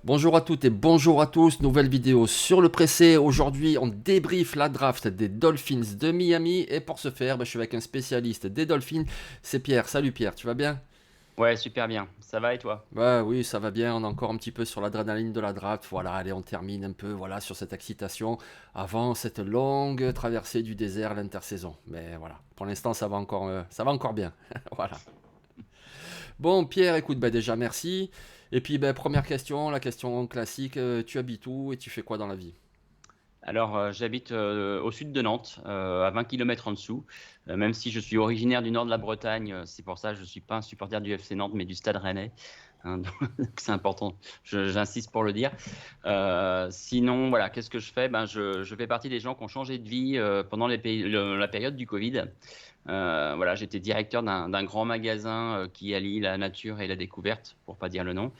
Bonjour à toutes et bonjour à tous, nouvelle vidéo sur le pressé. Aujourd'hui, on débriefe la draft des Dolphins de Miami et pour ce faire, je suis avec un spécialiste des Dolphins, c'est Pierre. Salut Pierre, tu vas bien? Ouais, super bien. Ça va et toi? Bah oui, ça va bien, on est encore un petit peu sur l'adrénaline de la draft. Voilà, allez, on termine un peu voilà, sur cette excitation avant cette longue traversée du désert l'intersaison. Mais voilà, pour l'instant, ça va encore bien. Voilà. Bon, Pierre, écoute, déjà merci. Et puis, première question, la question classique, tu habites où et tu fais quoi dans la vie? Alors, j'habite au sud de Nantes, à 20 kilomètres en dessous. Même si je suis originaire du nord de la Bretagne, c'est pour ça que je ne suis pas un supporter du FC Nantes, mais du Stade Rennais. Hein, donc c'est important, j'insiste pour le dire. Sinon, voilà, qu'est-ce que je fais? Je fais partie des gens qui ont changé de vie pendant la période du Covid. Voilà, j'étais directeur d'un grand magasin qui allie la nature et la découverte, pour pas dire le nom.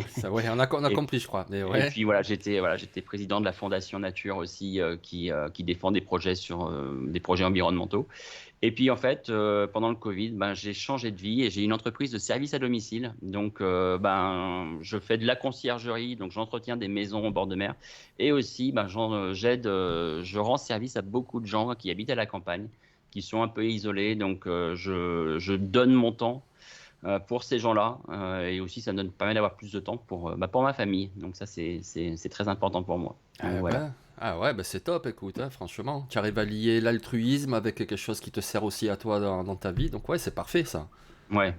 Ça, ouais, on a Et compris, je crois. Mais Et ouais. puis voilà, j'étais président de la Fondation Nature aussi, qui défend des projets sur des projets environnementaux. Et puis en fait, pendant le Covid, j'ai changé de vie et j'ai une entreprise de service à domicile. Donc, je fais de la conciergerie, donc j'entretiens des maisons au bord de mer. Et aussi, j'aide, je rends service à beaucoup de gens qui habitent à la campagne, qui sont un peu isolés. Donc, je donne mon temps pour ces gens-là. Et aussi, ça me donne permet d'avoir plus de temps pour ma famille. Donc ça, c'est très important pour moi. Donc Ah, voilà. ah ouais, c'est top, écoute, hein, franchement. Tu arrives à lier l'altruisme avec quelque chose qui te sert aussi à toi dans ta vie. Donc ouais, c'est parfait ça. Ouais,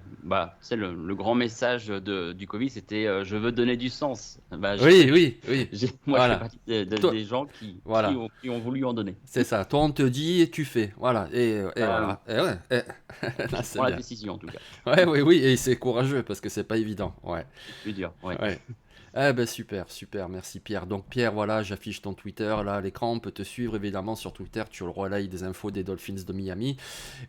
c'est le grand message du Covid, c'était je veux donner du sens. Oui, oui, oui. Moi, je fais Voilà. partie Toi, des gens qui voilà. ont voulu en donner. C'est ça. Toi, on te dit et tu fais. Voilà. Et Bah, voilà. Et ouais. Là, je c'est prends la bien. décision en tout cas. Ouais, oui, oui. Et c'est courageux parce que c'est pas évident. Ouais. C'est plus dur. Ouais. Ouais. Eh ben super, super, merci Pierre. Donc Pierre, voilà, j'affiche ton Twitter là à l'écran, on peut te suivre évidemment sur Twitter, tu relayes des infos des Dolphins de Miami.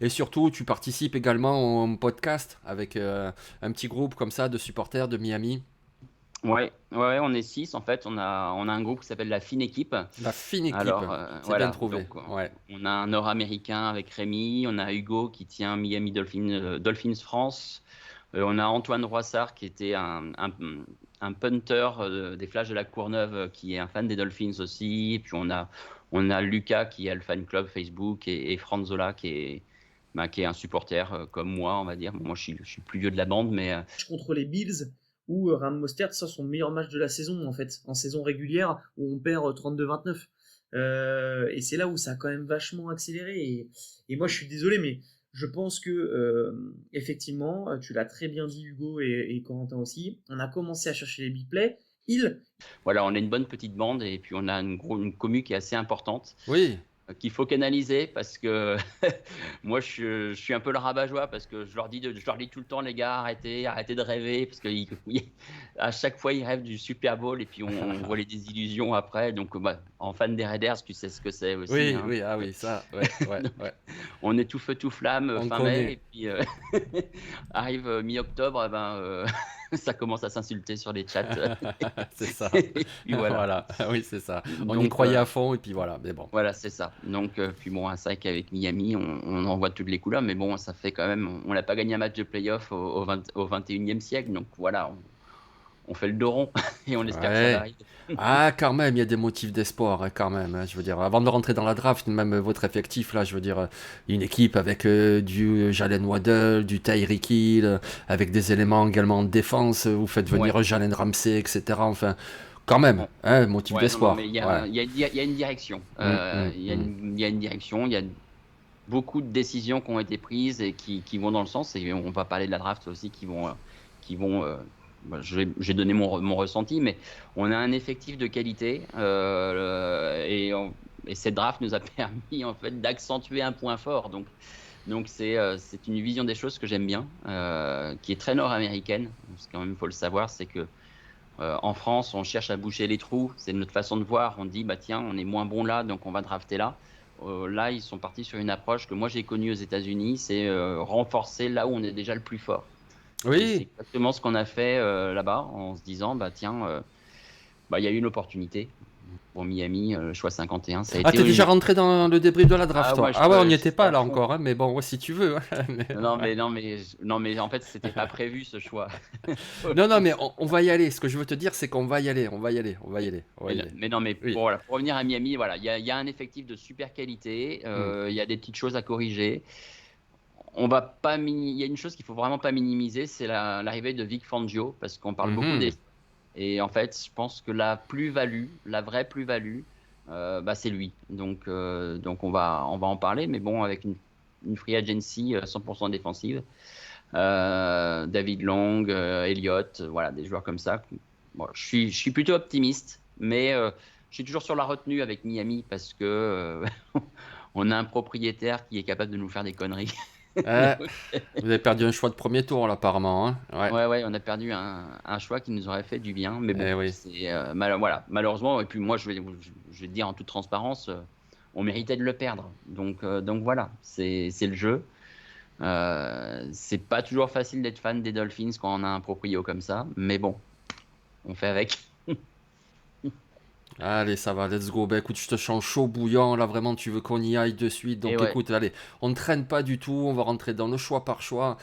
Et surtout, tu participes également au podcast avec un petit groupe comme ça de supporters de Miami. Ouais, on est six en fait. On a un groupe qui s'appelle la Fine Équipe. La fine équipe, Alors c'est bien voilà, trouvé. donc Ouais. on a un Nord-Américain avec Rémi, on a Hugo qui tient Miami Dolphins France, on a Antoine Roissard qui était un punter des Flashs de la Courneuve qui est un fan des Dolphins aussi, et puis on a Lucas qui a le fan club Facebook et Franzola qui est un supporter comme moi, on va dire. Bon, moi je suis le plus vieux de la bande, mais Contre les Bills où Raheem Mostert sort son meilleur match de la saison en fait, en saison régulière où on perd 32-29. Et c'est là où ça a quand même vachement accéléré. Et moi je suis désolé, mais je pense que effectivement, tu l'as très bien dit Hugo et Corentin aussi, on a commencé à chercher les big plays. Il, voilà, on a une bonne petite bande et puis on a une commu qui est assez importante. Oui, Qu'il faut canaliser parce que moi je suis un peu le rabat-joie parce que je leur dis tout le temps les gars arrêtez de rêver parce que à chaque fois ils rêvent du Super Bowl et puis on voit les désillusions après donc en fan des Raiders tu sais ce que c'est aussi oui, hein, oui, ah donc, oui, ça, ouais, ouais, donc, ouais. on est tout feu tout flamme On fin mai connaît. et puis arrive mi-octobre ça commence à s'insulter sur les chats C'est ça. et puis voilà Voilà, oui, c'est ça. On y donc croyait à fond et puis voilà, mais bon. voilà, c'est ça. Donc, puis bon, c'est vrai qu'avec Miami, on en voit toutes les couleurs, mais bon, ça fait quand même, on n'a pas gagné un match de playoff au 21e siècle, donc voilà, on fait le dos rond et on espère que ça va Ouais. arriver. Ah, quand même, il y a des motifs d'espoir, hein, quand même, hein, je veux dire, avant de rentrer dans la draft, même votre effectif, là, je veux dire, une équipe avec du Jalen Waddle, du Tyreek Hill, avec des éléments également en défense, vous faites Ouais, venir Jalen Ramsey, etc. Enfin, quand même, on- hein, motif ouais, non, non, mais d'espoir. Ouais. il y a une direction. Mm. Il y a une direction, il y a beaucoup de décisions qui ont été prises et qui vont dans le sens, et on va parler de la draft aussi, qui vont j'ai donné mon ressenti, mais on a un effectif de qualité et cette draft nous a permis en fait d'accentuer un point fort. Donc c'est une vision des choses que j'aime bien, qui est très nord-américaine. Parce que quand même, il faut le savoir, c'est que en France, on cherche à boucher les trous. C'est notre façon de voir. On dit, bah tiens, on est moins bon là, donc on va drafter là. Là, ils sont partis sur une approche que moi j'ai connue aux États-Unis, c'est renforcer là où on est déjà le plus fort. Et c'est Oui, exactement ce qu'on a fait là-bas, en se disant, bah tiens, il y a eu une opportunité. pour Miami, choix 51. Ça a Ah, été t'es déjà rentré dans le débrief de la draft, Ah toi? ouais, Ah ouais, on n'y je était suis pas à là fond. encore, hein, mais bon, ouais, si tu veux. Mais Non, ouais. mais, non, mais, non, mais en fait, c'était pas prévu ce choix. Non, non, mais on va y aller. Ce que je veux te dire, c'est qu'on va y aller, on va y aller, on va y aller, on va y aller. Mais non, mais Oui. voilà, pour revenir à Miami, voilà, il y a un effectif de super qualité. Hmm. Il y a des petites choses à corriger. Il y a une chose qu'il faut vraiment pas minimiser, c'est l'arrivée de Vic Fangio, parce qu'on parle beaucoup des. Mhm. Et en fait, je pense que la plus-value, la vraie plus-value, c'est lui. Donc on va en parler, mais bon, avec une free agency 100% défensive. David Long, Elliott, voilà, des joueurs comme ça. Bon, je suis plutôt optimiste, mais je suis toujours sur la retenue avec Miami parce que on a un propriétaire qui est capable de nous faire des conneries. Euh, Vous avez perdu un choix de premier tour, là, apparemment, hein. Ouais. Ouais, on a perdu un choix qui nous aurait fait du bien, mais bon, Eh oui. c'est voilà, malheureusement. Et puis moi, je vais te dire en toute transparence, on méritait de le perdre. Donc voilà, c'est le jeu. C'est pas toujours facile d'être fan des Dolphins quand on a un proprio comme ça, mais bon, on fait avec. Allez, ça va, let's go. Ben écoute, je te sens chaud bouillant. Là, vraiment, tu veux qu'on y aille de suite. Et Donc ouais, écoute, allez, on ne traîne pas du tout. On va rentrer dans le choix par choix.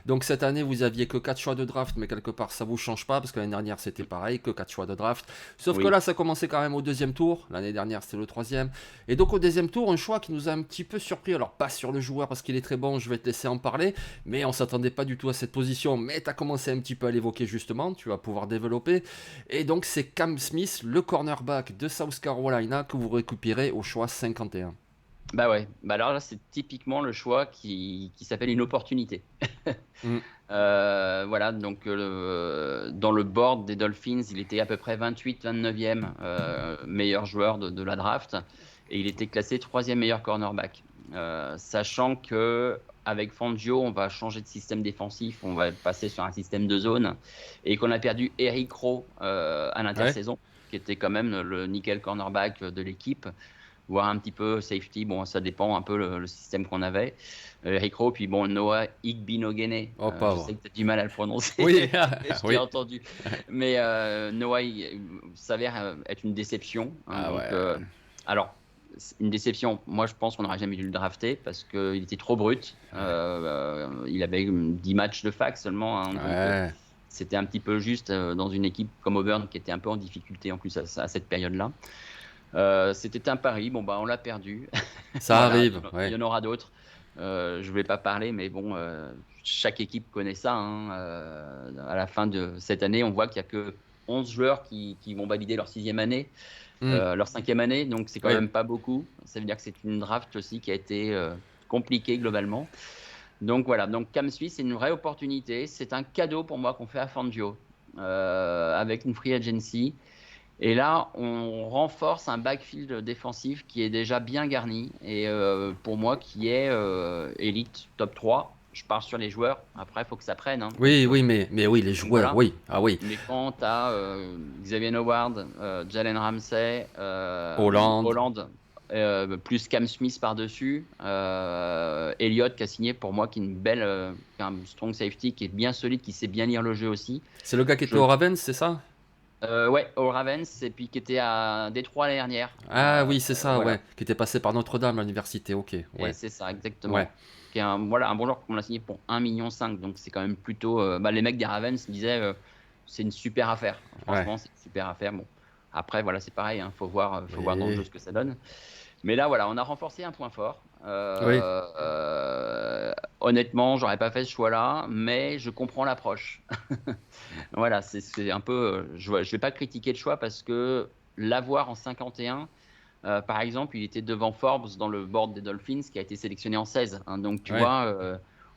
Donc cette année, vous aviez que 4 choix de draft, mais quelque part, ça vous change pas parce que l'année dernière, c'était pareil, que 4 choix de draft. Sauf que oui, là, ça commençait quand même au deuxième tour. L'année dernière, c'était le troisième. Et donc au deuxième tour, un choix qui nous a un petit peu surpris. Alors, pas sur le joueur parce qu'il est très bon, je vais te laisser en parler. Mais on s'attendait pas du tout à cette position. Mais tu as commencé un petit peu à l'évoquer justement. Tu vas pouvoir développer. Et donc, c'est Cam Smith, le cornerback de South Carolina, que vous récupérez au choix 51. bah ouais. Bah alors là, c'est typiquement le choix qui s'appelle une opportunité. Mm. Voilà, donc dans le board des Dolphins, il était à peu près 28-29e meilleur joueur de la draft et il était classé 3e meilleur cornerback. Sachant que avec Fangio, on va changer de système défensif, on va passer sur un système de zone et qu'on a perdu Eric Rowe à Ouais. l'intersaison, qui était quand même le nickel cornerback de l'équipe, voire un petit peu safety. Bon, ça dépend un peu le système qu'on avait. Eric Rowe, puis bon, Noah Igbinoghene. Oh, Je pauvre. sais que tu as du mal à le prononcer, Oui, je t'ai oui. entendu. Mais Noah il s'avère être une déception, hein, Ah donc, ouais. alors, une déception. Moi, je pense qu'on n'aurait jamais dû le drafter parce qu'il était trop brut. Il avait 10 matchs de fac seulement, hein, donc Ouais. c'était un petit peu juste dans une équipe comme Auburn qui était un peu en difficulté en plus à cette période-là. C'était un pari, bon bah on l'a perdu. Ça Voilà, arrive. il y Ouais. en aura d'autres. Je ne vais pas parler, mais bon, chaque équipe connaît ça, hein. À la fin de cette année, on voit qu'il n'y a que 11 joueurs qui vont valider leur 6e année, Mm. leur 5e année, donc c'est quand Oui. même pas beaucoup. Ça veut dire que c'est une draft aussi qui a été compliquée globalement. Donc voilà, donc Cam Smith, c'est une vraie opportunité. C'est un cadeau pour moi qu'on fait à Fangio avec une free agency. Et là, on renforce un backfield défensif qui est déjà bien garni et pour moi qui est élite top 3. Je pars sur les joueurs. Après, il faut que ça prenne, hein. Oui, oui, mais oui, les Donc joueurs, voilà. oui. Ah oui. Mais quand tu as Xavier Howard, Jalen Ramsey, Hollande. Holland, plus Cam Smith par-dessus, Elliott qui a signé pour moi, qui est une belle, un strong safety, qui est bien solide, qui sait bien lire le jeu aussi. C'est le gars qui était Je au Ravens, c'est ça? Ouais, au Ravens, et puis qui était à Détroit l'année dernière. Ah oui, c'est ça, Voilà, ouais. Qui était passé par Notre-Dame à l'université. Ok, et ouais. c'est ça, Ouais. exactement. Qui est voilà, un bon joueur qu'on a signé pour 1,5 million, donc c'est quand même plutôt. Les mecs des Ravens disaient c'est une super affaire. Ouais. Franchement, c'est une super affaire. Bon, après, voilà, c'est pareil, hein, faut voir dans le jeu Oui. ce que ça donne. Mais là, voilà, on a renforcé un point fort. Oui. Honnêtement, j'aurais pas fait ce choix-là, mais je comprends l'approche. Voilà, c'est un peu. Je vais pas critiquer le choix parce que l'avoir en 51, par exemple, il était devant Forbes dans le board des Dolphins qui a été sélectionné en 16, hein. Donc tu Ouais. vois,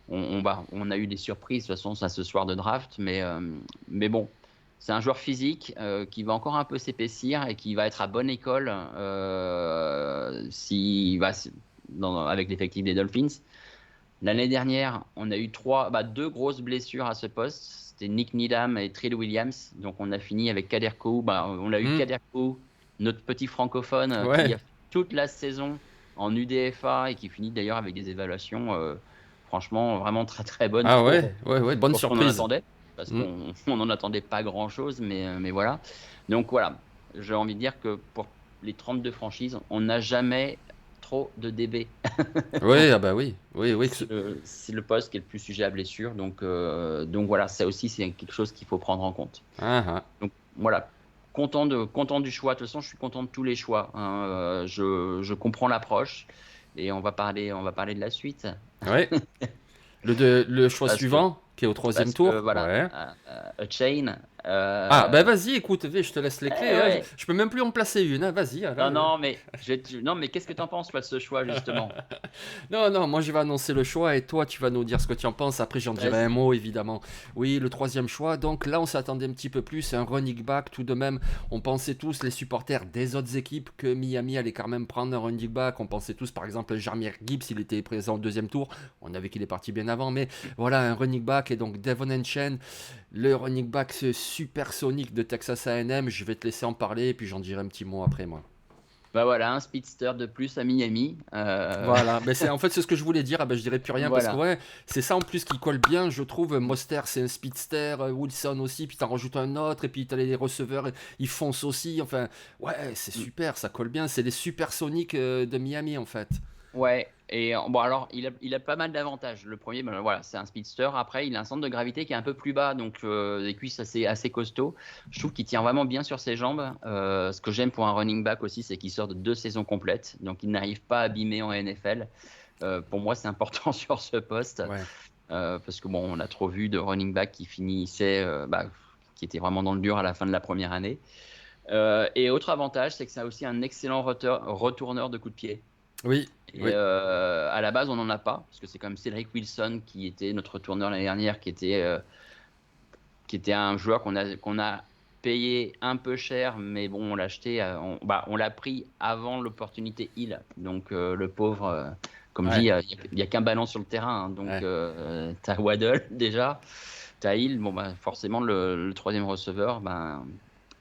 on a eu des surprises de toute façon à ce soir de draft, mais bon, c'est un joueur physique qui va encore un peu s'épaissir et qui va être à bonne école s'il va avec l'effectif des Dolphins. L'année dernière, on a eu deux grosses blessures à ce poste. C'était Nick Needham et Trill Williams. Donc on a fini avec Kader Kou. On a eu Hmm. Kader Kou, notre petit francophone qui Ouais. a fait toute la saison en UDFA et qui finit d'ailleurs avec des évaluations franchement vraiment très très bonnes Ah ouais, ouais, ouais. Bonne pour ce qu'on en surprise. attendait. Parce Hmm. qu'on n'en attendait pas grand-chose, mais voilà. Donc voilà, j'ai envie de dire que pour les 32 franchises, on n'a jamais trop de DB. Oui, ah bah oui, oui, oui. C'est le poste qui est le plus sujet à blessure. Donc voilà, ça aussi, c'est quelque chose qu'il faut prendre en compte. Ah, ah. Donc voilà, content du choix. De toute façon, je suis content de tous les choix, hein. Je comprends l'approche et on va parler de la suite. Ouais. Le choix Parce que, suivant, qui est au troisième parce que tour. voilà, Ouais. A Chain. Ah, bah vas-y, écoute, je te laisse les clés, hein. Ouais. Je peux même plus en placer une, hein. Vas-y, Non, alors. non, mais, non, mais qu'est-ce que tu en penses, toi, de ce choix, justement? Non, non, moi je vais annoncer le choix et toi tu vas nous dire ce que tu en penses. Après j'en dirai un Vas-y. mot évidemment. Oui, le troisième choix. Donc là on s'attendait un petit peu plus. C'est un running back tout de même. On pensait tous, les supporters des autres équipes, que Miami allait quand même prendre un running back. On pensait tous par exemple à Jahmyr Gibbs, il était présent au deuxième tour. On avait qu'il est parti bien avant. Mais voilà, un running back. Et donc Devon Enchen, le running back supersonique de Texas A&M. Je vais te laisser en parler et puis j'en dirai un petit mot après moi. Bah voilà, un speedster de plus à Miami. Voilà, mais c'est en fait c'est ce que je voulais dire. Ah ben je dirais plus rien parce que Voilà. ouais, c'est ça en plus qui colle bien, je trouve. Moster c'est un speedster, Wilson aussi, puis t'en rajoutes un autre, et puis t'as les receveurs, ils foncent aussi. Enfin, ouais, c'est Mm. super, ça colle bien. C'est les supersoniques de Miami en fait. Ouais, et bon, alors, il a pas mal d'avantages. Le premier, ben, voilà, c'est un speedster. Après, il a un centre de gravité qui est un peu plus bas, donc des cuisses assez costauds. Je trouve qu'il tient vraiment bien sur ses jambes. Ce que j'aime pour un running back aussi, c'est qu'il sort de 2 saisons complètes, donc il n'arrive pas à abîmer en NFL. Pour moi, c'est important sur ce poste, Ouais. parce que bon, on a trop vu de running back qui finissaient, qui étaient vraiment dans le dur à la fin de la première année. Et autre avantage, c'est que c'est aussi un excellent retourneur de coups de pied. Oui, Et oui, à la base, on n'en a pas, parce que c'est comme Cédric Wilson qui était notre tourneur l'année dernière, qui était un joueur qu'on a payé un peu cher, mais bon, on l'a acheté, on l'a pris avant l'opportunité Hill. Donc le pauvre, comme je dis, ouais, il y a qu'un ballon sur le terrain, hein. Donc ouais. t'as Waddle déjà, t'as Hill, bon bah forcément le troisième receveur, ben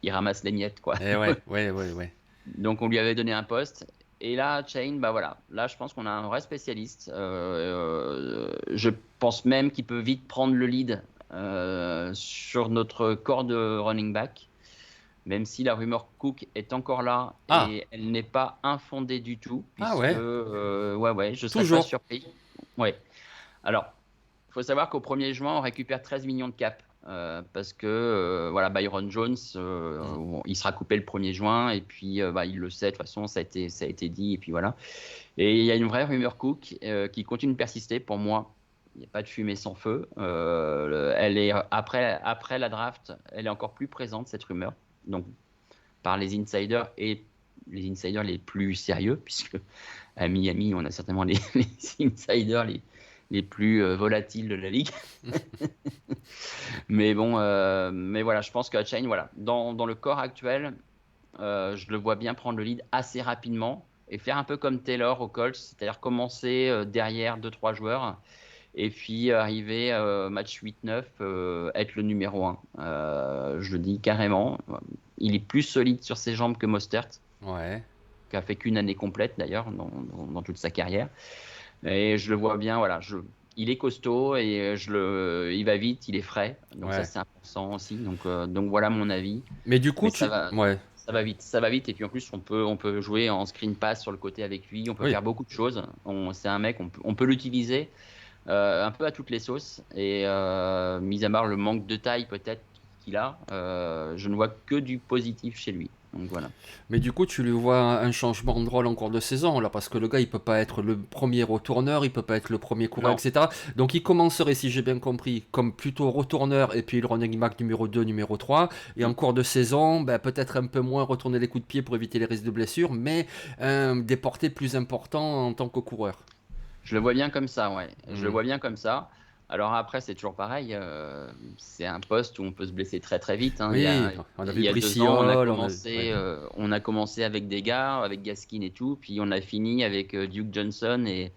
il ramasse les miettes, quoi. Et ouais, ouais, ouais, ouais. Donc on lui avait donné un poste. Et là, Chain, bah voilà, là je pense qu'on a un vrai spécialiste. Je pense même qu'il peut vite prendre le lead sur notre corps de running back, même si la rumeur Cook est encore là Ah, et elle n'est pas infondée du tout, ah puisque ouais, ouais, je serais pas toujours. surpris. Ouais. Alors, il faut savoir qu'au 1er juin, on récupère 13 millions de cap. Parce que voilà, Byron Jones, Mm. bon, il sera coupé le 1er juin et puis il le sait, de toute façon, ça a été dit et puis voilà. Et il y a une vraie rumeur Cook qui continue de persister pour moi. Il n'y a pas de fumée sans feu. Elle est après la draft, elle est encore plus présente cette rumeur. Donc par les insiders et les insiders les plus sérieux, puisque à Miami, on a certainement les insiders les plus volatiles de la ligue. Mais bon, mais voilà, je pense que Chain, voilà, dans le corps actuel, je le vois bien prendre le lead assez rapidement et faire un peu comme Taylor au Colts, c'est-à-dire commencer derrière 2-3 joueurs et puis arriver match 8-9, être le numéro 1. Je le dis carrément. Il est plus solide sur ses jambes que Mostert, Ouais, qui a fait qu'une année complète d'ailleurs dans toute sa carrière. Et je le vois bien, voilà, il est costaud et il va vite, il est frais. Donc ça, ouais. c'est important aussi. Donc voilà mon avis. Mais du coup, Mais ça tu. va, Ouais, ça va vite, ça va vite. Et puis en plus, on peut jouer en screen pass sur le côté avec lui. On peut oui. faire beaucoup de choses. C'est un mec, on peut l'utiliser un peu à toutes les sauces. Et mis à part le manque de taille peut-être qu'il a, je ne vois que du positif chez lui. Donc voilà. Mais du coup, tu lui vois un changement de rôle en cours de saison, là, parce que le gars, il peut pas être le premier retourneur, il peut pas être le premier coureur, Non. etc. Donc, il commencerait, si j'ai bien compris, comme plutôt retourneur, et puis le running back numéro 2, numéro 3. Et en cours de saison, ben, peut-être un peu moins retourner les coups de pied pour éviter les risques de blessure, mais des portées plus importants en tant que coureur. Je le vois bien comme ça, ouais. Je le Hmm. vois bien comme ça. Alors après, c'est toujours pareil. C'est un poste où on peut se blesser très très vite, hein. Il y Oui, a, on a il vu y a 2 ans, on a Brissiol, ouais. commencé, avec des gars, avec Gaskin et tout, puis on a fini avec Duke Johnson et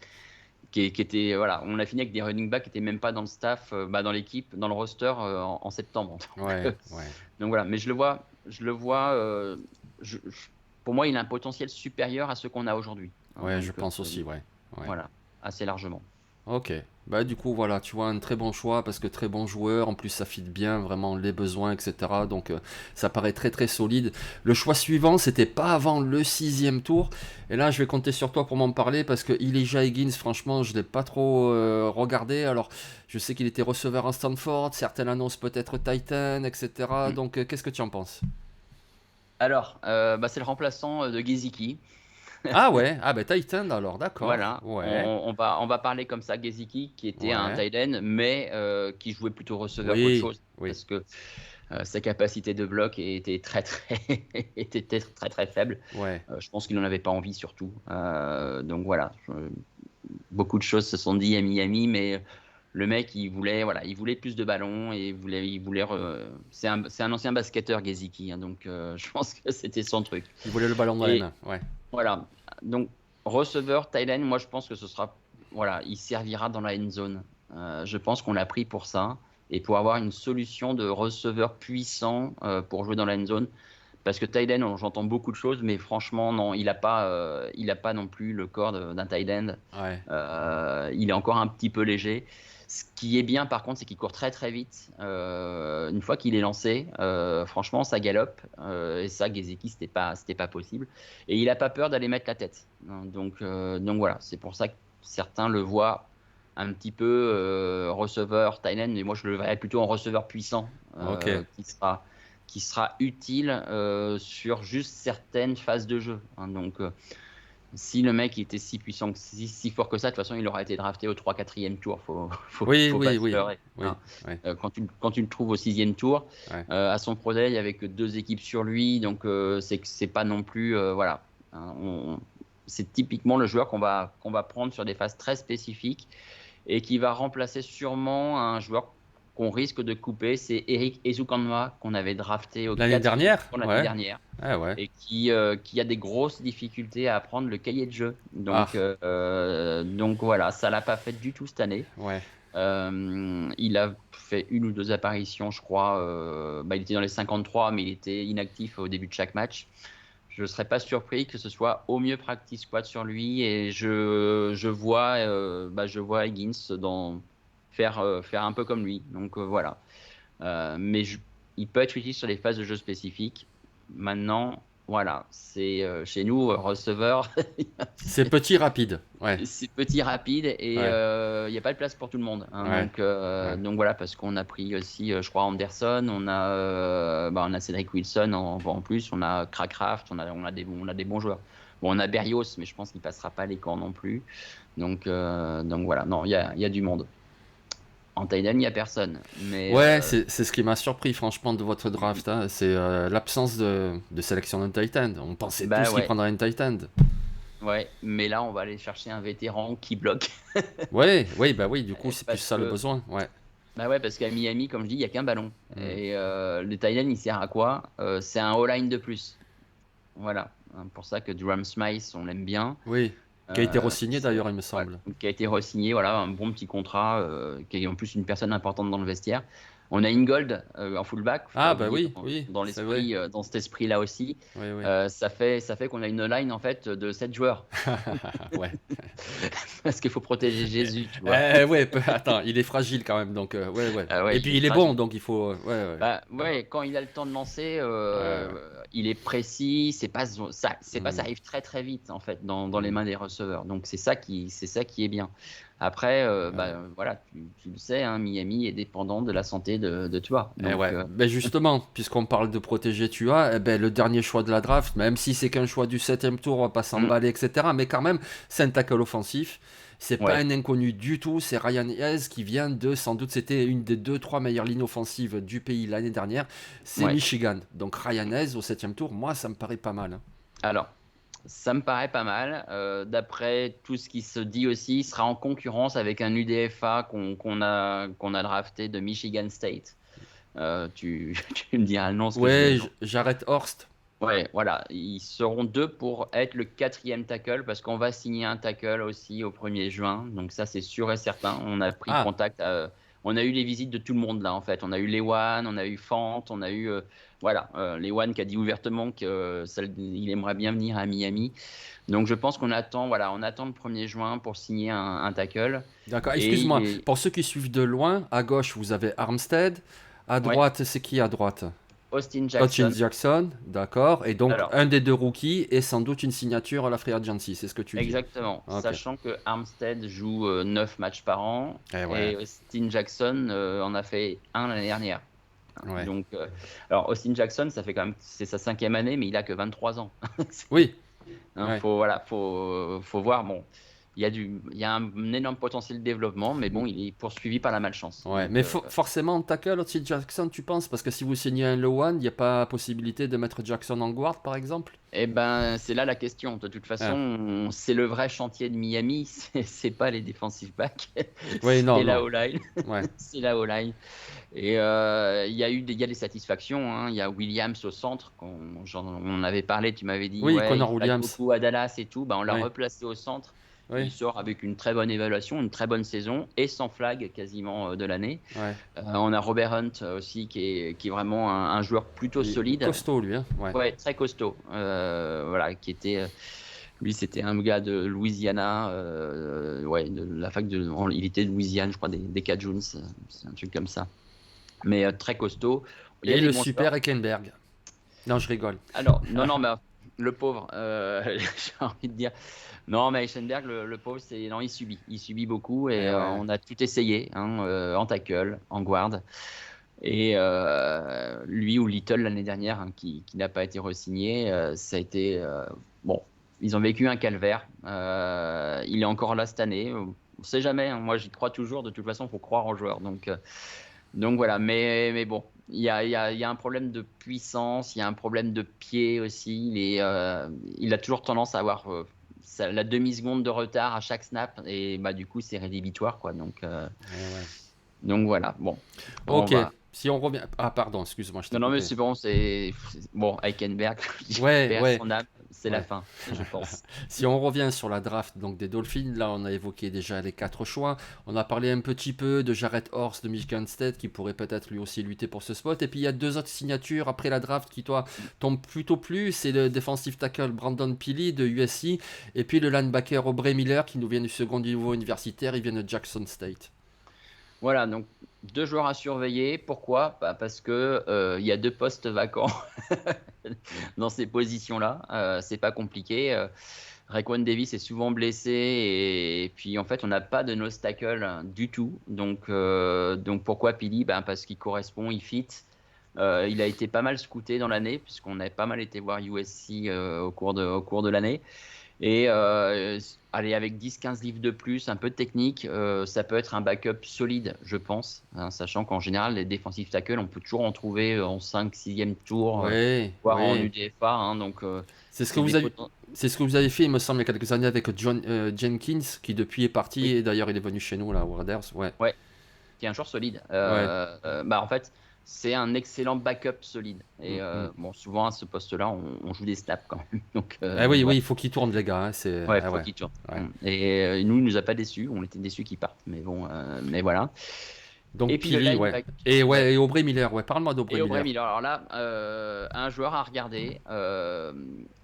qui était, voilà, on a fini avec des running backs qui étaient même pas dans le staff, dans l'équipe, dans le roster en septembre. Ouais, ouais, Donc voilà. Mais je le vois. Pour moi, il a un potentiel supérieur à ce qu'on a aujourd'hui, hein. ouais, je Donc pense aussi, ouais. Ouais. voilà, assez largement. Ok. Bah, du coup, voilà, tu vois, un très bon choix parce que très bon joueur. En plus, ça fit bien vraiment les besoins, etc. Donc, ça paraît très très solide. Le choix suivant, c'était pas avant le sixième tour. Et là, je vais compter sur toi pour m'en parler parce que Elijah Higgins, franchement, je l'ai pas trop regardé. Alors, je sais qu'il était receveur en Stanford. Certaines annoncent peut-être Titan, etc. Mm. Donc, qu'est-ce que tu en penses? Alors, c'est le remplaçant de Gesicki. Ah ouais, ah ben Titan alors, d'accord. Voilà, Ouais, on va parler comme ça. Gesicki, qui était un ouais. tight end, mais qui jouait plutôt receveur qu'autre Oui, chose. oui. Parce que sa capacité de bloc était était très, très faible. Ouais. Je pense qu'il n'en avait pas envie, surtout. Donc voilà, beaucoup de choses se sont dites à Miami, mais le mec, voilà, il voulait plus de ballons et c'est un ancien basketteur, Gesicki, hein, donc je pense que c'était son truc. Il voulait le ballon dans les Et mains, ouais. voilà, donc receveur, Thailand, moi je pense que voilà, il servira dans la end zone. Je pense qu'on l'a pris pour ça et pour avoir une solution de receveur puissant pour jouer dans la end zone. Parce que Thailand, j'entends beaucoup de choses, mais franchement, non, il a pas non plus le corps d'un Thailand. Ouais. Il est encore un petit peu léger. Ce qui est bien, par contre, c'est qu'il court très très vite. Une fois qu'il est lancé, franchement, ça galope. Et ça, Gesicki, c'était pas possible. Et il a pas peur d'aller mettre la tête. Donc voilà, c'est pour ça que certains le voient un petit peu receveur Thailand, mais moi je le verrais plutôt en receveur puissant, Ok. qui sera utile sur juste certaines phases de jeu, hein. Donc, si le mec était si puissant, si fort que ça, de toute façon, il aurait été drafté au 3-4e tour. Oui, Faut pas oui, se oui. leurrer, Oui. hein. Ouais. Quand tu le trouves au 6e tour, Ouais. à son projet, il n'y avait que 2 équipes sur lui, donc c'est pas non plus. Voilà. Hein, c'est typiquement le joueur qu'on va prendre sur des phases très spécifiques et qui va remplacer sûrement un joueur qu'on risque de couper. C'est Eric Ezukanma qu'on avait drafté au L'année 4e dernière? tour l'année Ouais. dernière Ah ouais. et qui a des grosses difficultés à apprendre le cahier de jeu. Ah, Donc voilà, ça l'a pas fait du tout cette année. ouais. Il a fait 1 ou 2 apparitions, je crois. Il était dans les 53, mais il était inactif au début de chaque match. Je ne serais pas surpris que ce soit au mieux practice squad sur lui et je vois Higgins faire un peu comme lui. Donc voilà. Il peut être utile sur les phases de jeu spécifiques. Maintenant, voilà, c'est chez nous, receveur, C'est petit, rapide. Ouais. c'est petit, rapide et Ouais. il n'y a pas de place pour tout le monde, hein. Ouais. Ouais. Donc voilà, parce qu'on a pris aussi, je crois, Anderson, on a Cédric Wilson en plus, on a Crackraft, on a des bons joueurs. Bon, on a Berrios, mais je pense qu'il passera pas les camps non plus. Donc voilà, non, il y a du monde. En Thaïlande, il n'y a personne. Mais Ouais, c'est ce qui m'a surpris, franchement, de votre draft, hein. C'est l'absence de sélection d'un Titan. On pensait bah tous qu'il ouais, prendrait un Titan. ouais. Mais là, on va aller chercher un vétéran qui bloque. Ouais, oui, bah oui, du coup, c'est plus Parce ça le que besoin. Ouais. Bah ouais, parce qu'à Miami, comme je dis, il n'y a qu'un ballon. Hmm. Et le Thailand, il sert à quoi? C'est un all-line de plus. Voilà. Hein, pour ça que Durham Smythe, on l'aime bien. Oui. Qui a été re-signé C'est d'ailleurs, il me voilà, semble. qui a été re-signé, voilà, un bon petit contrat, qui est en plus une personne importante dans le vestiaire. On a Ingold en fullback, faut pas Ah, bah oublier oui, oui, dans c'est vrai. l'esprit, dans cet esprit-là aussi. Oui, oui. Ça fait qu'on a une line en fait de 7 joueurs. Ouais. Parce qu'il faut protéger Jésus, tu vois. Ouais, attends, il est fragile quand même, donc ouais, ouais. Ah Et ouais, il puis est il est bon, fragile. donc il faut. Ouais, ouais. Bah ouais, quand il a le temps de lancer, Ouais, ouais. il est précis. C'est pas ça Hmm, arrive très très vite en fait dans les hmm. mains des receveurs. Donc c'est ça qui est bien. Après, Ouais. voilà, tu le sais, hein, Miami est dépendant de la santé de Tua. Eh Donc ouais, ben justement, puisqu'on parle de protéger Tua, eh ben le dernier choix de la draft, même si c'est qu'un choix du septième tour, on va pas hmm, s'emballer, etc. Mais quand même, c'est un tackle offensif. C'est pas ouais, un inconnu du tout. C'est Ryan Hayes qui vient de, sans doute, c'était une des deux, trois meilleures lignes offensives du pays l'année dernière. C'est ouais. Michigan. Donc Ryan Hayes au septième tour, moi, ça me paraît pas mal, hein. Alors, ça me paraît pas mal. D'après tout ce qui se dit aussi, il sera en concurrence avec un UDFA qu'on a drafté de Michigan State. Tu me diras le nom, ce que je vais. Ouais, j'arrête Horst. Ouais, voilà, ils seront 2 pour être le 4e tackle parce qu'on va signer un tackle aussi au 1er juin. Donc ça, c'est sûr et certain. On a pris Ah, contact. on a eu les visites de tout le monde là en fait. On a eu Lewan, on a eu Fant, on a eu Lewan qui a dit ouvertement qu'il aimerait bien venir à Miami. Donc je pense qu'on attend, on attend le 1er juin pour signer un tackle. D'accord, Et excuse-moi, pour ceux qui suivent de loin, à gauche vous avez Armstead, à ouais, droite c'est qui à droite? Austin Austin Jackson. Jackson, d'accord, et donc Alors, un des deux rookies et sans doute une signature à la Free Agency, c'est ce que tu dis. exactement. Ok, Sachant que Armstead joue 9 matchs par an eh ouais, et Austin Jackson en a fait un l'année dernière. ouais. Donc, alors Austin Jackson, ça fait quand même, c'est sa 5e année, mais il a que 23 ans. Oui, ouais. Faut voir. Bon, il y a un énorme potentiel de développement, mais bon, il est poursuivi par la malchance. Ouais, Donc, mais forcément en tackle, Austin Jackson, tu penses? Parce que si vous signez un low one, il n'y a pas possibilité de mettre Jackson en guard, par exemple? eh ben, c'est là la question. De toute Ah. façon, c'est le vrai chantier de Miami. C'est pas les defensive backs, Oui, non, c'est la non. O-line. Ouais. C'est la O-line. Et il y a des satisfactions, hein. Il y a Williams au centre. On en avait parlé. Tu m'avais dit, Oui, ouais, il Connor flag Williams. beaucoup à Dallas et tout. Ben, on l'a Oui, replacé au centre. oui, Il sort avec une très bonne évaluation, une très bonne saison et sans flag quasiment de l'année. ouais. On a Robert Hunt aussi qui est vraiment un joueur plutôt Il est solide. costaud, lui, hein. Ouais. Ouais, très costaud. Qui était. Lui, c'était un gars de Louisiana. De la fac de. Il était de Louisiane, je crois, des Cajuns. C'est un truc comme ça. Mais très costaud. Il y a Et des le bons joueurs. super Eckenberg. Non, je rigole. Alors, non, mais le pauvre, j'ai envie de dire. Non, mais Eichenberg, le pauvre, non, il subit. Il subit beaucoup et Eh ouais. on a tout essayé, hein, en tackle, en guard. Et lui ou Little l'année dernière, hein, qui n'a pas été re-signé, ça a été. Bon, ils ont vécu un calvaire. Il est encore là cette année. On ne sait jamais, hein. Moi, j'y crois toujours. De toute façon, il faut croire en joueurs. Donc voilà. Mais bon, il y a un problème de puissance, il y a un problème de pied aussi. Il a toujours tendance à avoir la demi-seconde de retard à chaque snap. Et bah, du coup, c'est rédhibitoire, quoi. Eh ouais. Donc voilà. Bon, on Ok, va. si on revient... Ah, pardon, excuse-moi, je t'ai Non, mais coupé. c'est bon, bon, Eichenberg, Ouais, perd ouais, son âme, c'est la ouais. fin, je pense. Si on revient sur la draft donc des Dolphins, là on a évoqué déjà les 4 choix. On a parlé un petit peu de Jarrett Horst de Michigan State qui pourrait peut-être lui aussi lutter pour ce spot. Et puis il y a 2 autres signatures après la draft qui toi tombent plutôt plus. C'est le defensive tackle Brandon Pili de USC et puis le linebacker Aubrey Miller qui nous vient du second niveau universitaire. Il vient de Jackson State. Voilà, donc 2 joueurs à surveiller. Pourquoi? Bah, parce que il y a 2 postes vacants dans ces positions-là. C'est pas compliqué. Raekwon Davis est souvent blessé et puis en fait on n'a pas de nose tackle du tout. Donc pourquoi Pili? Ben, parce qu'il correspond, il fit. Il a été pas mal scouté dans l'année puisqu'on a pas mal été voir USC au cours de l'année. Et aller avec 10-15 livres de plus, un peu de technique, ça peut être un backup solide, je pense, hein, sachant qu'en général, les defensive tackles, on peut toujours en trouver en 5-6e tour, Oui, voire en oui. UDFA. Hein, donc, C'est ce que c'est vous des avez. poten- C'est ce que vous avez fait, il me semble, il y a quelques années avec John Jenkins, qui depuis est parti, Oui, et d'ailleurs il est venu chez nous, là, à Warders. Ouais, ouais, qui est un joueur solide. ouais. Bah, en fait, c'est un excellent backup solide. Et Mm, mm. bon, souvent à ce poste-là, on joue des snaps quand même. Eh oui, oui, Ouais. il faut qu'il tourne, les gars, hein, c'est... Ouais, Ah faut ouais, qu'il tourne. ouais. Et nous, il nous a pas déçus. On était déçus qu'il parte. Mais bon, mais voilà. Et Donc puis le Pili, ouais. linebacker. Et Ouais. ouais, et Aubrey Miller, ouais, parle-moi d'Aubrey Et Aubrey Miller. Miller. Alors là, un joueur à regarder.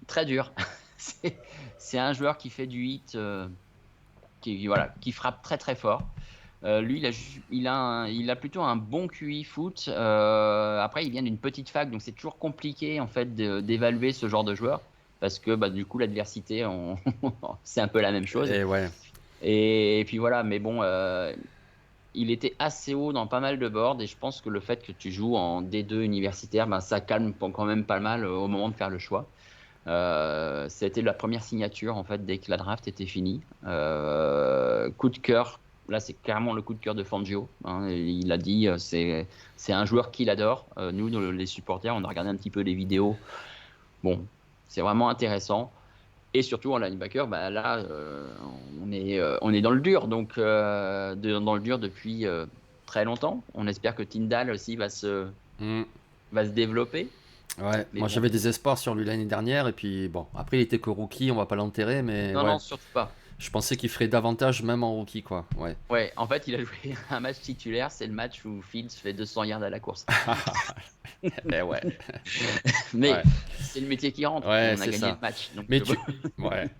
Très dur. c'est c'est un joueur qui fait du hit, qui frappe très très fort. Lui, il a plutôt un bon QI foot. Après, il vient d'une petite fac, donc c'est toujours compliqué en fait d'évaluer ce genre de joueur parce que bah, du coup, l'adversité, c'est un peu la même chose. Et ouais, Et puis voilà, mais bon, il était assez haut dans pas mal de boards et je pense que le fait que tu joues en D2 universitaire, ben, ça calme quand même pas mal au moment de faire le choix. C'était la première signature en fait dès que la draft était finie. Coup de cœur, là c'est clairement le coup de cœur de Fangio. Hein, il a dit c'est un joueur qu'il adore. Nous les supporters, on a regardé un petit peu les vidéos. Bon, c'est vraiment intéressant. Et surtout en linebacker, bah là, on est dans le dur, dans le dur depuis très longtemps. On espère que Tyndall aussi mm, va se développer. ouais. Mais Moi bon, j'avais des espoirs sur lui l'année dernière, et puis bon, après il était que rookie, on va pas l'enterrer, mais non, ouais. non, surtout pas. Je pensais qu'il ferait davantage même en rookie, quoi. Ouais. Ouais, en fait, il a joué un match titulaire, c'est le match où Fields fait 200 yards à la course. Eh ouais, Mais ouais, c'est le métier qui rentre, ouais, on a c'est gagné le ça. match. Donc, Mais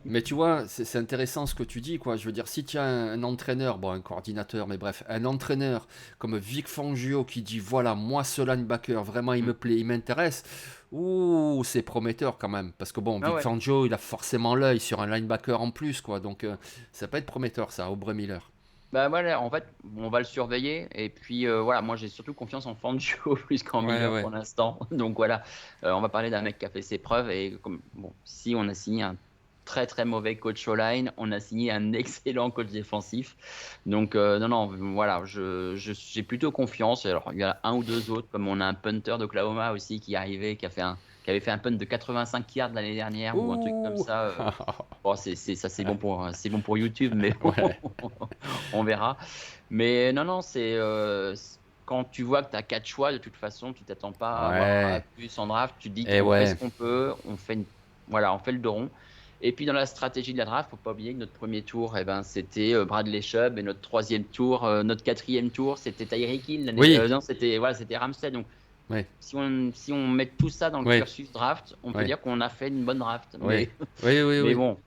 mais tu vois, c'est intéressant ce que tu dis, quoi. Je veux dire, si tu as un entraîneur, bon, un coordinateur, mais bref, un entraîneur comme Vic Fangio qui dit, voilà, moi, ce linebacker, vraiment, il Mm. me plaît, il m'intéresse. Ouh, c'est prometteur quand même, parce que bon, Ah Vic ouais. Fangio, il a forcément l'œil sur un linebacker en plus, quoi. Donc, ça peut être prometteur, ça, Aubrey Miller. Bah voilà, en fait, on va le surveiller. Et puis voilà, moi j'ai surtout confiance en Fangio plus qu'en Ouais, Miller ouais. pour l'instant. Donc voilà, on va parler d'un mec qui a fait ses preuves. Et comme, bon, si on a signé un très très mauvais coach au line, on a signé un excellent coach défensif. Donc non, non, voilà, j'ai plutôt confiance. Alors il y a un ou deux autres, comme on a un punter d'Oklahoma aussi qui est arrivé, qui avait fait un punt de 85 yards l'année dernière ou un truc comme Ouh. ça. Bon, ça c'est bon pour YouTube, mais bon, Ouais. on verra. Mais non, non, quand tu vois que tu as quatre choix, de toute façon, tu t'attends pas à avoir un Ouais. plus en draft. Tu te dis Et qu'on fait ce ouais. qu'on peut, voilà, on fait le dos rond. Et puis dans la stratégie de la draft, faut pas oublier que notre premier tour, eh ben, c'était Bradley Chubb, et notre troisième tour, notre quatrième tour, c'était Tyreek Hill. Oui. Non, c'était Ramsey. Donc Ouais. si on met tout ça dans le Ouais. cursus draft, on peut Ouais. dire qu'on a fait une bonne draft. Ouais. Oui, oui, Mais oui. bon,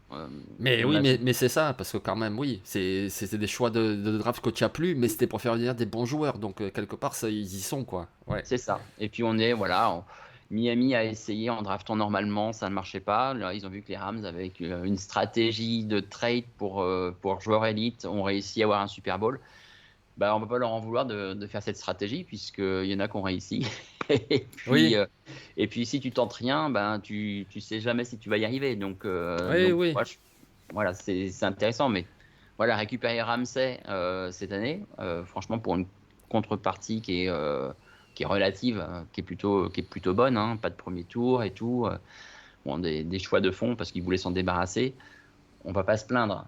Mais on oui, a mais c'est ça, parce que quand même, oui, c'était des choix de draft que tu as plus, mais c'était pour faire venir des bons joueurs, donc quelque part, ça, ils y sont, quoi. Ouais. C'est ça. Et puis voilà, Miami a essayé en draftant normalement, ça ne marchait pas. Là, ils ont vu que les Rams, avec une stratégie de trade pour joueurs élites, ont réussi à avoir un Super Bowl. Bah, on ne peut pas leur en vouloir de faire cette stratégie, puisqu'il y en a qui ont réussi. Et puis, Oui, euh, et puis si tu tentes rien, ben, tu sais jamais si tu vas y arriver. oui, Donc oui. voilà, c'est intéressant. Mais voilà, récupérer Ramsey cette année, franchement, pour une contrepartie qui est relative, qui est plutôt bonne, hein, pas de premier tour et tout. Bon, des choix de fond parce qu'ils voulaient s'en débarrasser. On va pas se plaindre.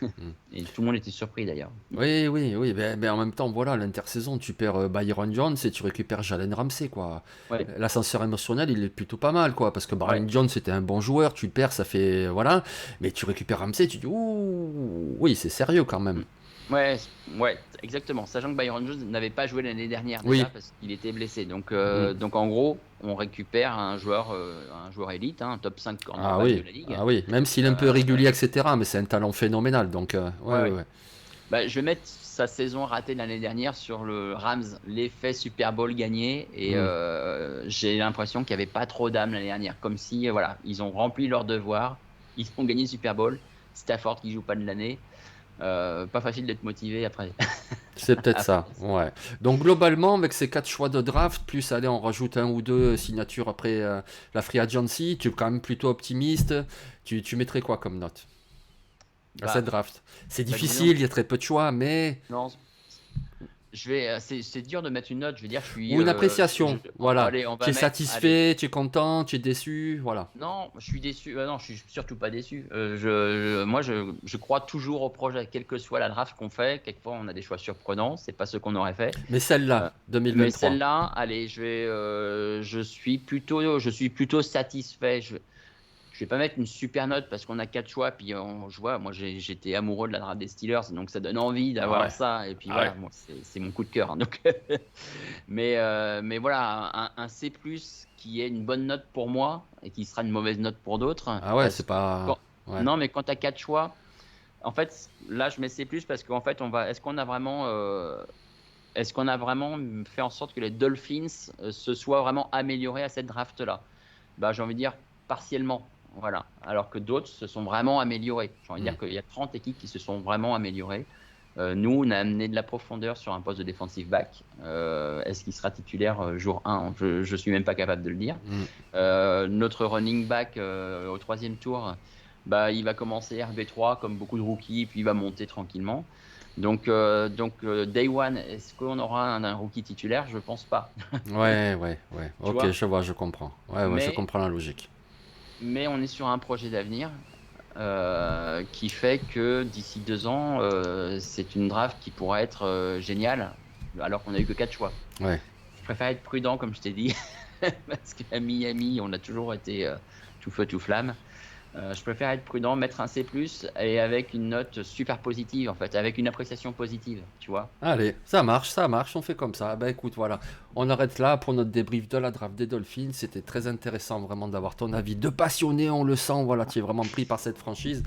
Mm, mm. Et tout le monde était surpris d'ailleurs. Oui, oui, oui, mais en même temps, voilà, l'intersaison, tu perds Byron Jones et tu récupères Jalen Ramsey, quoi. Ouais, L'ascenseur émotionnel, il est plutôt pas mal, quoi, parce que ouais. Byron Jones, c'était un bon joueur, tu le perds, ça fait, voilà, mais tu récupères Ramsey, tu dis, ouh, oui, c'est sérieux quand même. Mm. Ouais, ouais, exactement. Sachant que Byron Jones n'avait pas joué l'année dernière déjà Oui. parce qu'il était blessé. Mm. Donc en gros, on récupère un joueur élite, hein, un top 5 Ah cornerback de oui, la ligue. ah oui, même s'il est un peu Euh, régulier, etc., mais c'est un talent phénoménal, donc, ouais, ouais, ouais, ouais. ouais. Bah, je vais mettre sa saison ratée de l'année dernière sur le Rams, l'effet Super Bowl gagné. Et Mm. j'ai l'impression qu'il n'y avait pas trop d'âme l'année dernière. Comme si, voilà, ils ont rempli leur devoir, ils ont gagné le Super Bowl. Stafford qui joue pas de l'année. Pas facile d'être motivé après. C'est peut-être après ça, ouais. Donc globalement, avec ces quatre choix de draft, plus allez, on rajoute un ou deux signatures après la free agency, tu es quand même plutôt optimiste. Tu mettrais quoi comme note à cette bah, draft? C'est disons, difficile, il y a très peu de choix, mais... non, c'est dur de mettre une note. Je vais dire, Ou une appréciation, voilà. allez, on Tu va es mettre, allez. satisfait, tu es content, tu es déçu, voilà. Non, je suis déçu. Non, je suis surtout pas déçu. Moi, je crois toujours au projet, quelle que soit la draft qu'on fait. Quelquefois, on a des choix surprenants. C'est pas ce qu'on aurait fait. Mais Euh, celle-là, mais 2023. celle-là, allez, je suis plutôt satisfait. Je vais pas mettre une super note parce qu'on a quatre choix. Puis je vois, moi, j'étais amoureux de la draft des Steelers, donc ça donne envie Ah d'avoir ouais, ça. Et puis ah ouais. voilà, moi, c'est mon coup de cœur, hein, donc, mais voilà, un C+ qui est une bonne note pour moi et qui sera une mauvaise note pour d'autres. Ah ouais, Parce c'est que pas... Ouais. non, mais quand tu as quatre choix, en fait, là, je mets C+, parce qu'en fait, est-ce qu'on a vraiment fait en sorte que les Dolphins se soient vraiment améliorés à cette draft-là? Bah, j'ai envie de dire partiellement. Voilà. Alors que d'autres se sont vraiment améliorés. J'ai envie de Hmm. dire qu'il y a 30 équipes qui se sont vraiment améliorées. Nous, on a amené de la profondeur sur un poste de defensive back. Est-ce qu'il sera titulaire jour 1? Je ne suis même pas capable de le dire. Hmm. Notre running back au troisième tour, bah, il va commencer RB3 comme beaucoup de rookies, puis il va monter tranquillement. Day one, est-ce qu'on aura un rookie titulaire? Je pense pas. Ouais, ouais, ouais. Tu Ok, vois? je vois, je comprends. Ouais, ouais, je Mais, comprends la logique. mais on est sur un projet d'avenir qui fait que d'ici 2 ans, c'est une draft qui pourra être géniale, alors qu'on a eu que 4 choix. Ouais. Je préfère être prudent, comme je t'ai dit, parce qu'à Miami, on a toujours été tout feu, tout flamme. Je préfère être prudent, mettre un C+, et avec une note super positive, en fait, avec une appréciation positive, tu vois. Allez, ça marche, on fait comme ça. Bah écoute, voilà, on arrête là pour notre débrief de la draft des Dolphins. C'était très intéressant vraiment d'avoir ton avis de passionné, on le sent, voilà, tu es vraiment pris par cette franchise.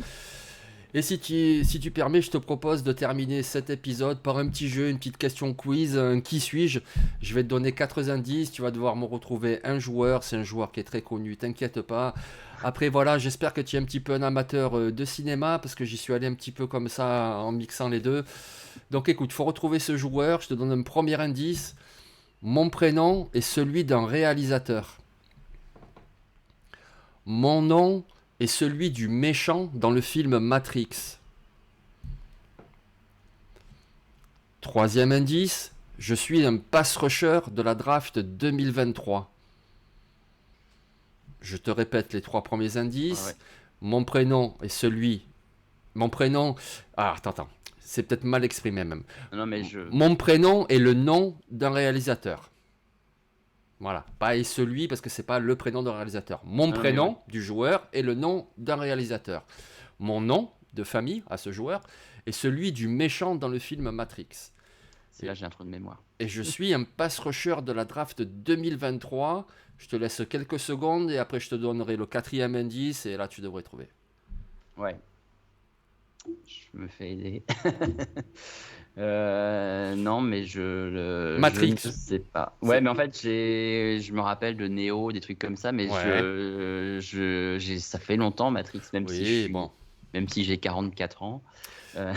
Et si tu permets, je te propose de terminer cet épisode par un petit jeu, une petite question quiz, un qui suis-je. Je vais te donner 4 indices, tu vas devoir me retrouver un joueur, c'est un joueur qui est très connu, t'inquiète pas. Après voilà, j'espère que tu es un petit peu un amateur de cinéma, parce que j'y suis allé un petit peu comme ça en mixant les deux. Donc écoute, il faut retrouver ce joueur, je te donne un premier indice. Mon prénom est celui d'un réalisateur. Mon nom est celui du méchant dans le film Matrix. Troisième indice, je suis un pass rusher de la draft 2023. Je te répète les 3 premiers indices. Ouais. Mon prénom est celui... Mon prénom... Ah, attends. C'est peut-être mal exprimé même. Non, mais Mon prénom est le nom d'un réalisateur. Voilà. Pas et celui parce que c'est pas le prénom d'un réalisateur. Mon non, mais prénom ouais. du joueur est le nom d'un réalisateur. Mon nom de famille à ce joueur est celui du méchant dans le film Matrix. C'est là j'ai un trou de mémoire. Et je suis un pass rusher de la draft 2023. Je te laisse quelques secondes et après je te donnerai le 4e indice et là tu devrais trouver. Ouais, je me fais aider. Non, mais Matrix. je ne sais pas. Ouais, mais en fait, je me rappelle de Neo, des trucs comme ça, mais Ouais. ça fait longtemps Matrix, Oui, bon. même si j'ai 44 ans. Euh,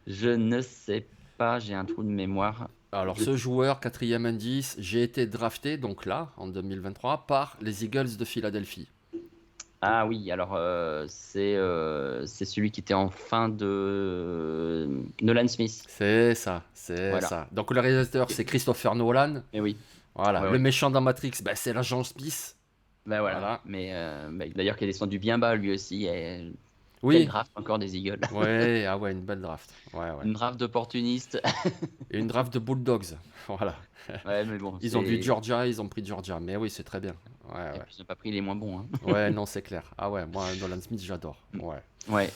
je ne sais pas, j'ai un trou de mémoire. Alors Je- ce joueur, 4e indice, j'ai été drafté, donc là, en 2023, par les Eagles de Philadelphie. Ah oui, alors c'est celui qui était en fin de Nolan Smith. C'est ça, c'est Voilà. ça. Donc le réalisateur, c'est Christopher Nolan. Et oui, Voilà. ouais, Le ouais. méchant dans Matrix, ben, c'est l'agent Smith. Ben voilà. Voilà. Mais d'ailleurs, qui est descendu bien bas lui aussi. Et quelle Oui. draft encore des Eagles. Ouais, ah ouais, une belle draft. Ouais, ouais. Une draft d'opportunistes. Et une draft de Bulldogs. Voilà. Ouais, mais bon, Ils ont vu c'est. Georgia, ils ont pris Georgia. Mais oui, c'est très bien. Ouais, Et ouais. puis ils n'ont pas pris les moins bons. Hein. Ouais, non, c'est clair. Ah ouais, moi, Nolan Smith, j'adore. Ouais. Ouais, Bon,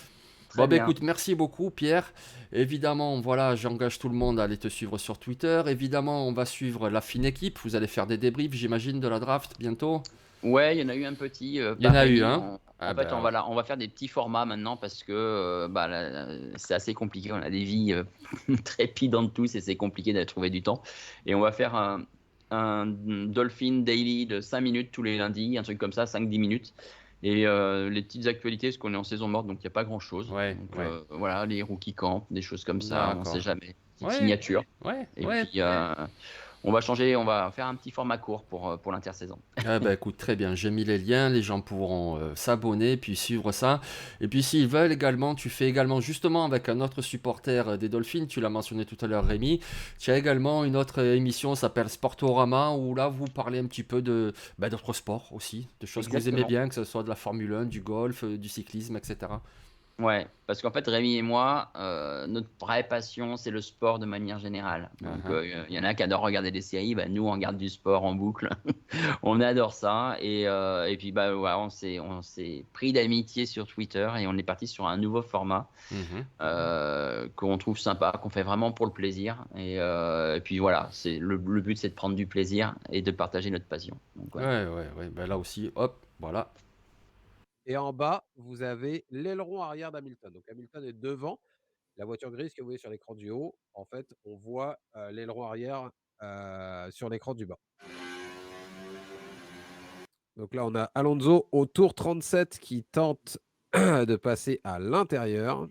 très bah bien. écoute, merci beaucoup, Pierre. Évidemment, voilà, j'engage tout le monde à aller te suivre sur Twitter. Évidemment, on va suivre la fine équipe. Vous allez faire des débriefs, j'imagine, de la draft bientôt. Ouais, il y en a eu un petit Il y en par a eu, Rémi. hein? En Ah fait, ben, on va faire des petits formats maintenant parce que bah, c'est assez compliqué. On a des vies trépidantes tous et c'est compliqué de trouver du temps. Et on va faire un Dolphin Daily de 5 minutes tous les lundis, un truc comme ça, 5-10 minutes. Et les petites actualités, parce qu'on est en saison morte, donc il n'y a pas grand-chose. ouais, Donc ouais. voilà, les rookie camp, des choses comme ça, on ne D'accord. sait jamais. Petite Ouais, signature. ouais, Et ouais. puis, on va changer, on va faire un petit format court pour l'intersaison. Ah bah écoute, très bien, j'ai mis les liens, les gens pourront s'abonner, puis suivre ça. Et puis s'ils veulent également, tu fais également justement avec un autre supporter des Dolphins, tu l'as mentionné tout à l'heure Rémi, tu as également une autre émission, ça s'appelle Sportorama, où là vous parlez un petit peu d'autres sports aussi, de choses que vous aimez Exactement. bien, que ce soit de la Formule 1, du golf, du cyclisme, etc. Ouais, parce qu'en fait, Rémi et moi, notre vraie passion, c'est le sport de manière générale. Donc, Uh-huh. il y en a qui adorent regarder des séries, bah, nous, on regarde du sport en boucle. On adore ça. Et puis, bah, ouais, on s'est pris d'amitié sur Twitter et on est parti sur un nouveau format Mhm. qu'on trouve sympa, qu'on fait vraiment pour le plaisir. Et puis, voilà, le but, c'est de prendre du plaisir et de partager notre passion. Donc, ouais. Ouais, ben là aussi, hop, voilà. Et en bas, vous avez l'aileron arrière d'Hamilton. Donc Hamilton est devant. La voiture grise que vous voyez sur l'écran du haut, en fait, on voit l'aileron arrière sur l'écran du bas. Donc là, on a Alonso au tour 37 qui tente de passer à l'intérieur.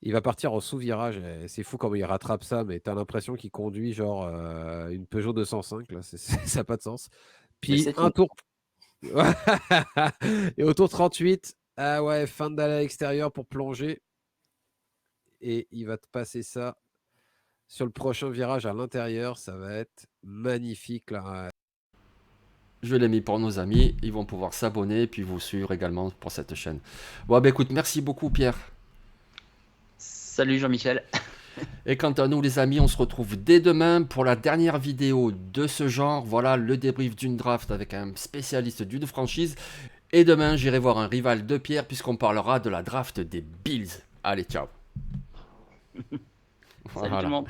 Il va partir en sous-virage. C'est fou comment il rattrape ça, mais tu as l'impression qu'il conduit genre une Peugeot 205. Là. Ça n'a pas de sens. Mais Puis c'est un une. tour. Et au tour 38, ah ouais, fin de dalle à l'extérieur pour plonger. Et il va te passer ça sur le prochain virage à l'intérieur. Ça va être magnifique là. Je l'ai mis pour nos amis, ils vont pouvoir s'abonner et puis vous suivre également pour cette chaîne. Bon, bah écoute, merci beaucoup Pierre. Salut Jean-Michel. Et quant à nous les amis, on se retrouve dès demain pour la dernière vidéo de ce genre. Voilà le débrief d'une draft avec un spécialiste d'une franchise. Et demain, j'irai voir un rival de Pierre puisqu'on parlera de la draft des Bills. Allez, ciao. Salut tout le monde.